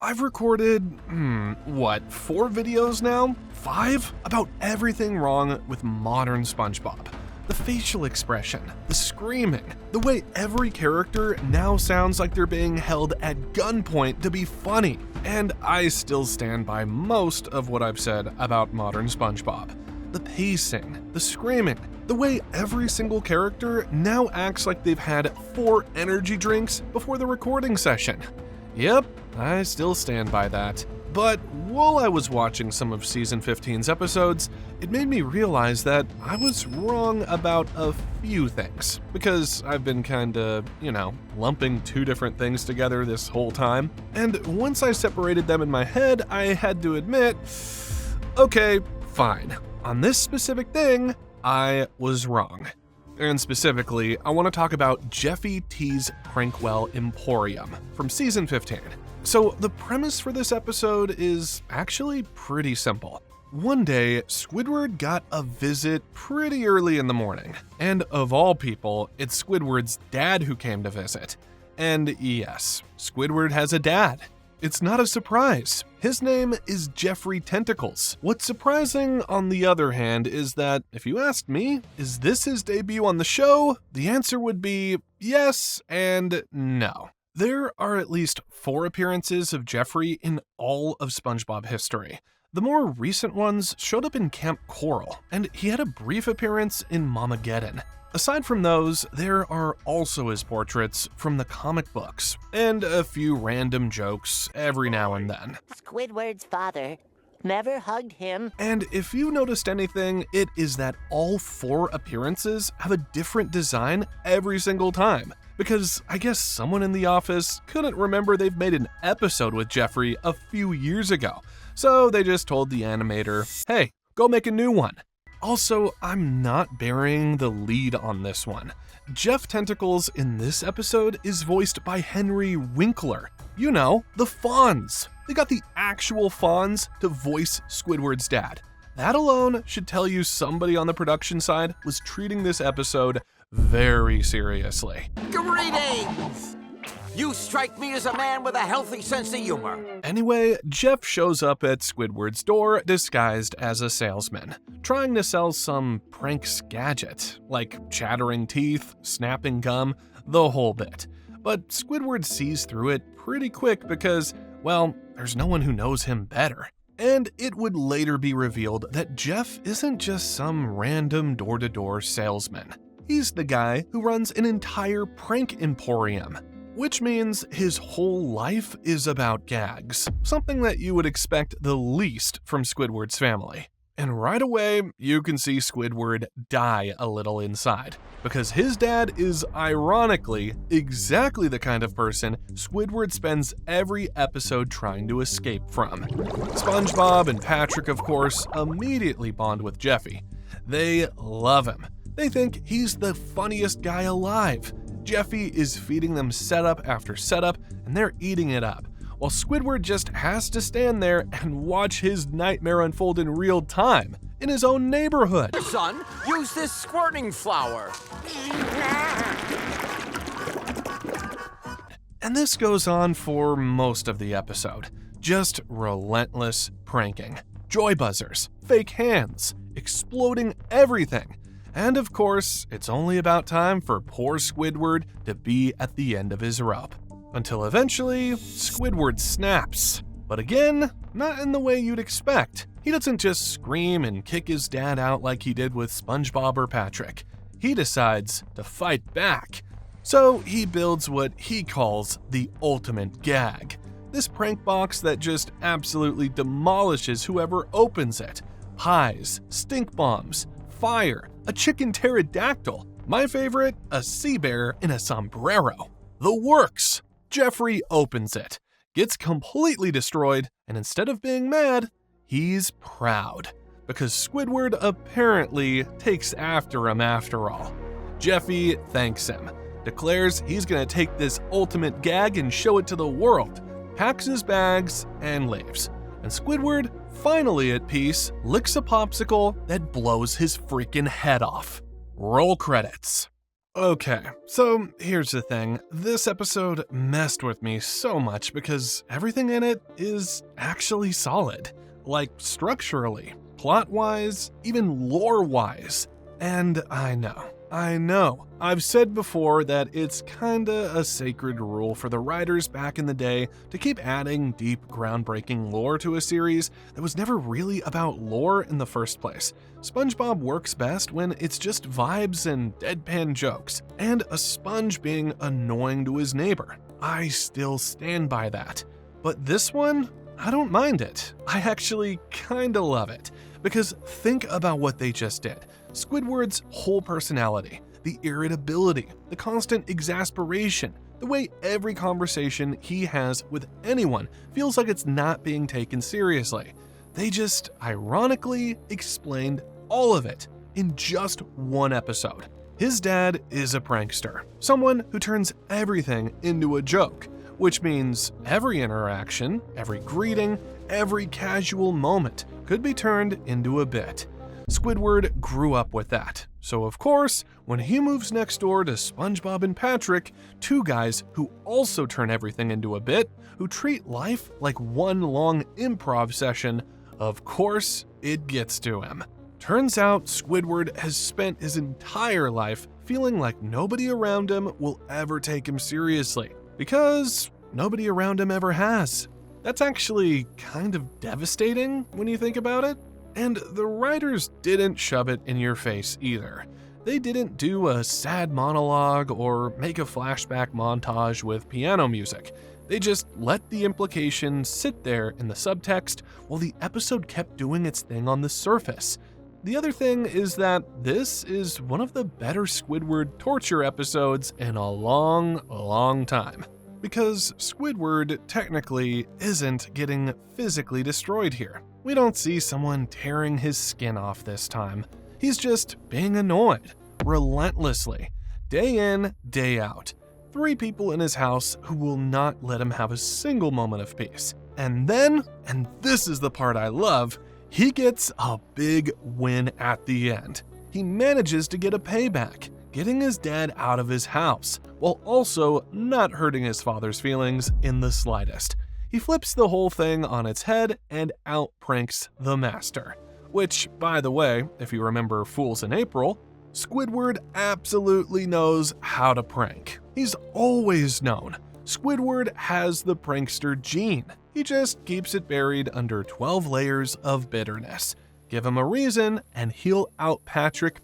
I've recorded, 4 videos now? 5? About everything wrong with modern SpongeBob. The facial expression, the screaming, the way every character now sounds like they're being held at gunpoint to be funny. And I still stand by most of what I've said about modern SpongeBob. The pacing, the screaming, the way every single character now acts like they've had 4 energy drinks before the recording session. Yep, I still stand by that. But while I was watching some of Season 15's episodes, it made me realize that I was wrong about a few things, because I've been kinda, lumping 2 different things together this whole time. And once I separated them in my head, I had to admit, okay, fine. On this specific thing, I was wrong. And specifically, I want to talk about Jeffy T's Prankwell Emporium from Season 15. So the premise for this episode is actually pretty simple. One day, Squidward got a visit pretty early in the morning. And of all people, it's Squidward's dad who came to visit. And yes, Squidward has a dad. It's not a surprise. His name is Jeffrey Tentacles. What's surprising, on the other hand, is that, if you asked me, is this his debut on the show? The answer would be yes and no. There are at least 4 appearances of Jeffrey in all of SpongeBob history. The more recent ones showed up in Camp Coral, and he had a brief appearance in Mamageddon. Aside from those, there are also his portraits from the comic books, and a few random jokes every now and then. Squidward's father never hugged him. And if you noticed anything, it is that all 4 appearances have a different design every single time. Because I guess someone in the office couldn't remember they've made an episode with Jeffrey a few years ago, so they just told the animator, hey, go make a new one. Also, I'm not burying the lead on this one. Jeff Tentacles in this episode is voiced by Henry Winkler. You know, the Fonz. They got the actual Fonz to voice Squidward's dad. That alone should tell you somebody on the production side was treating this episode very seriously. Greetings! You strike me as a man with a healthy sense of humor. Anyway, Jeff shows up at Squidward's door disguised as a salesman, trying to sell some pranks gadget, like chattering teeth, snapping gum, the whole bit. But Squidward sees through it pretty quick because, well, there's no one who knows him better. And it would later be revealed that Jeff isn't just some random door-to-door salesman. He's the guy who runs an entire prank emporium, which means his whole life is about gags, something that you would expect the least from Squidward's family. And right away, you can see Squidward die a little inside, because his dad is, ironically, exactly the kind of person Squidward spends every episode trying to escape from. SpongeBob and Patrick, of course, immediately bond with Jeffy. They love him. They think he's the funniest guy alive. Jeffy is feeding them setup after setup, and they're eating it up, while Squidward just has to stand there and watch his nightmare unfold in real time, in his own neighborhood. Son, use this squirting flower. And this goes on for most of the episode. Just relentless pranking. Joy buzzers, fake hands, exploding everything. And of course, it's only about time for poor Squidward to be at the end of his rope. Until eventually, Squidward snaps. But again, not in the way you'd expect. He doesn't just scream and kick his dad out like he did with SpongeBob or Patrick. He decides to fight back. So he builds what he calls the ultimate gag. This prank box that just absolutely demolishes whoever opens it. Pies, stink bombs, fire, a chicken pterodactyl. My favorite, a sea bear in a sombrero. The works. Jeffrey opens it, gets completely destroyed, and instead of being mad, he's proud. Because Squidward apparently takes after him after all. Jeffy thanks him, declares he's gonna take this ultimate gag and show it to the world, packs his bags, and leaves. And Squidward, finally at peace, licks a popsicle that blows his freaking head off. Roll credits. Okay, so here's the thing. This episode messed with me so much because everything in it is actually solid. Like structurally, plot-wise, even lore-wise. And I know. I've said before that it's kinda a sacred rule for the writers back in the day to keep adding deep, groundbreaking lore to a series that was never really about lore in the first place. SpongeBob works best when it's just vibes and deadpan jokes, and a sponge being annoying to his neighbor. I still stand by that. But this one, I don't mind it. I actually kinda love it. Because think about what they just did. Squidward's whole personality, the irritability, the constant exasperation, the way every conversation he has with anyone feels like it's not being taken seriously. They just ironically explained all of it in just one episode. His dad is a prankster, someone who turns everything into a joke, which means every interaction, every greeting, every casual moment could be turned into a bit. Squidward grew up with that. So of course, when he moves next door to SpongeBob and Patrick, two guys who also turn everything into a bit, who treat life like one long improv session, of course, it gets to him. Turns out Squidward has spent his entire life feeling like nobody around him will ever take him seriously, because nobody around him ever has. That's actually kind of devastating when you think about it. And the writers didn't shove it in your face either. They didn't do a sad monologue or make a flashback montage with piano music. They just let the implication sit there in the subtext while the episode kept doing its thing on the surface. The other thing is that this is one of the better Squidward torture episodes in a long time. Because Squidward technically isn't getting physically destroyed here. We don't see someone tearing his skin off this time. He's just being annoyed, relentlessly, day in, day out. 3 people in his house who will not let him have a single moment of peace. And then, and this is the part I love, he gets a big win at the end. He manages to get a payback, getting his dad out of his house, while also not hurting his father's feelings in the slightest. He flips the whole thing on its head and outpranks the master. Which, by the way, if you remember Fools in April, Squidward absolutely knows how to prank. He's always known. Squidward has the prankster gene. He just keeps it buried under 12 layers of bitterness. Give him a reason and he'll out-Patrick.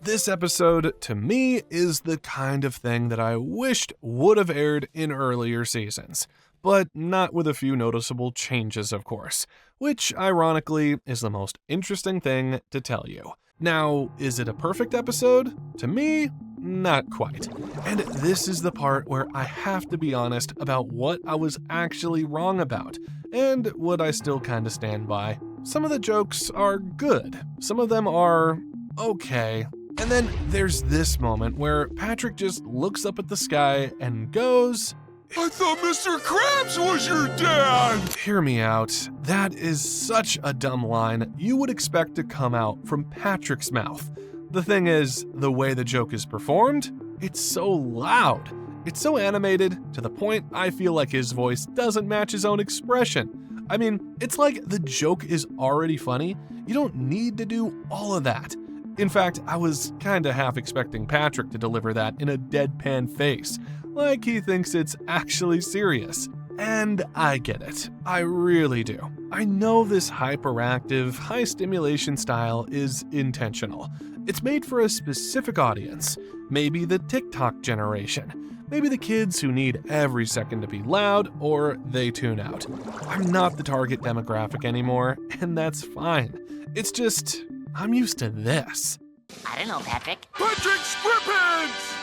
This episode, to me, is the kind of thing that I wished would have aired in earlier seasons. But not with a few noticeable changes, of course, which ironically is the most interesting thing to tell you. Now, is it a perfect episode? To me, not quite. And this is the part where I have to be honest about what I was actually wrong about, and what I still kinda stand by. Some of the jokes are good, some of them are okay. And then there's this moment where Patrick just looks up at the sky and goes, "I thought Mr. Krabs was your dad!" Hear me out. That is such a dumb line you would expect to come out from Patrick's mouth. The thing is, the way the joke is performed, it's so loud. It's so animated to the point I feel like his voice doesn't match his own expression. I mean, it's like the joke is already funny. You don't need to do all of that. In fact, I was kinda half expecting Patrick to deliver that in a deadpan face, like he thinks it's actually serious. And I get it. I really do. I know this hyperactive, high stimulation style is intentional. It's made for a specific audience, maybe the TikTok generation, maybe the kids who need every second to be loud or they tune out. I'm not the target demographic anymore, and that's fine. It's just, I'm used to this. I don't know, Patrick. Patrick Squarepants!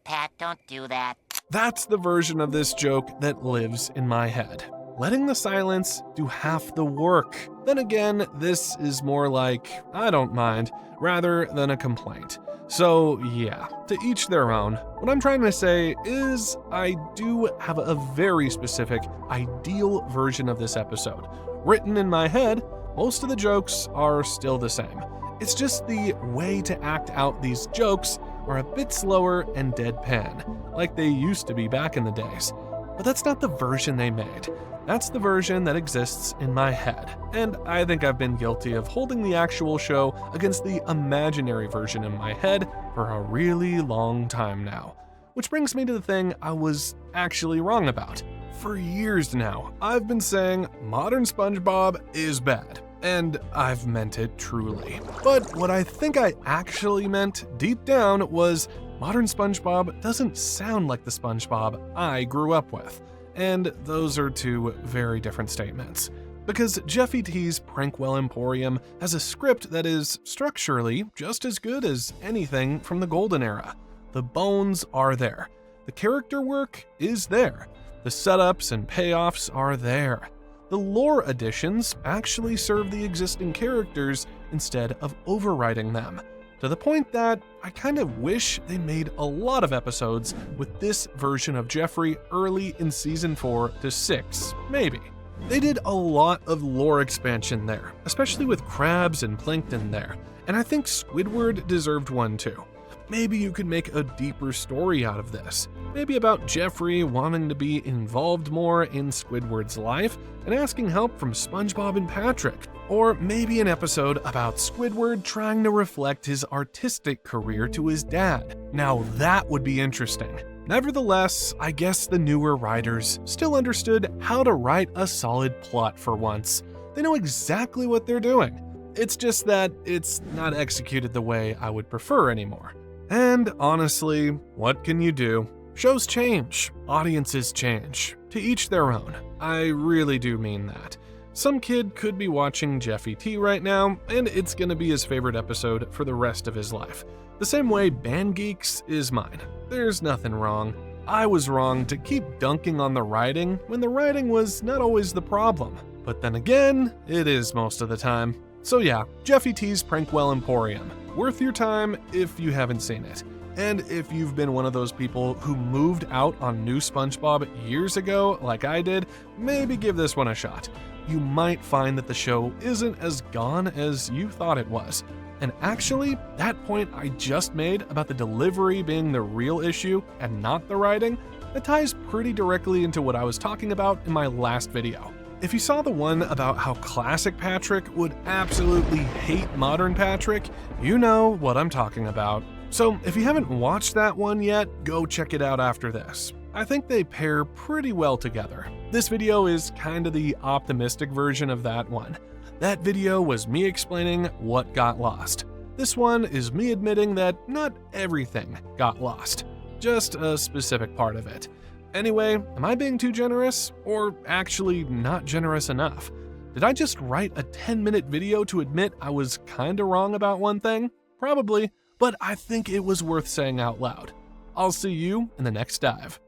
Pat, don't do that. That's the version of this joke that lives in my head. Letting the silence do half the work. Then again, this is more like, I don't mind, rather than a complaint. So yeah, to each their own. What I'm trying to say is I do have a very specific, ideal version of this episode. Written in my head, most of the jokes are still the same. It's just the way to act out these jokes are a bit slower and deadpan, like they used to be back in the days. But that's not the version they made. That's the version that exists in my head, and I think I've been guilty of holding the actual show against the imaginary version in my head for a really long time now. Which brings me to the thing I was actually wrong about. For years now, I've been saying modern SpongeBob is bad, and I've meant it truly. But what I think I actually meant deep down was modern SpongeBob doesn't sound like the SpongeBob I grew up with. And those are two very different statements. Because Jeffy T's Prankwell Emporium has a script that is structurally just as good as anything from the Golden Era. The bones are there. The character work is there. The setups and payoffs are there. The lore additions actually serve the existing characters instead of overwriting them. To the point that I kind of wish they made a lot of episodes with this version of Jeffrey early in season 4 to 6, maybe. They did a lot of lore expansion there, especially with crabs and plankton there, and I think Squidward deserved one too. Maybe you could make a deeper story out of this. Maybe about Jeffrey wanting to be involved more in Squidward's life and asking help from SpongeBob and Patrick. Or maybe an episode about Squidward trying to reflect his artistic career to his dad. Now that would be interesting. Nevertheless, I guess the newer writers still understood how to write a solid plot for once. They know exactly what they're doing. It's just that it's not executed the way I would prefer anymore. And honestly, what can you do? Shows change, audiences change, to each their own. I really do mean that. Some kid could be watching Jeffy T right now, and it's gonna be his favorite episode for the rest of his life. The same way Band Geeks is mine. There's nothing wrong. I was wrong to keep dunking on the writing when the writing was not always the problem. But then again, it is most of the time. So yeah, Jeffy T's Prankwell Emporium. Worth your time if you haven't seen it. And if you've been one of those people who moved out on new SpongeBob years ago, like I did, maybe give this one a shot. You might find that the show isn't as gone as you thought it was. And actually, that point I just made about the delivery being the real issue and not the writing, that ties pretty directly into what I was talking about in my last video. If you saw the one about how classic Patrick would absolutely hate modern Patrick, you know what I'm talking about. So if you haven't watched that one yet, go check it out after this. I think they pair pretty well together. This video is kind of the optimistic version of that one. That video was me explaining what got lost. This one is me admitting that not everything got lost, just a specific part of it. Anyway, am I being too generous, or actually not generous enough? Did I just write a 10-minute video to admit I was kinda wrong about one thing? Probably, but I think it was worth saying out loud. I'll see you in the next dive.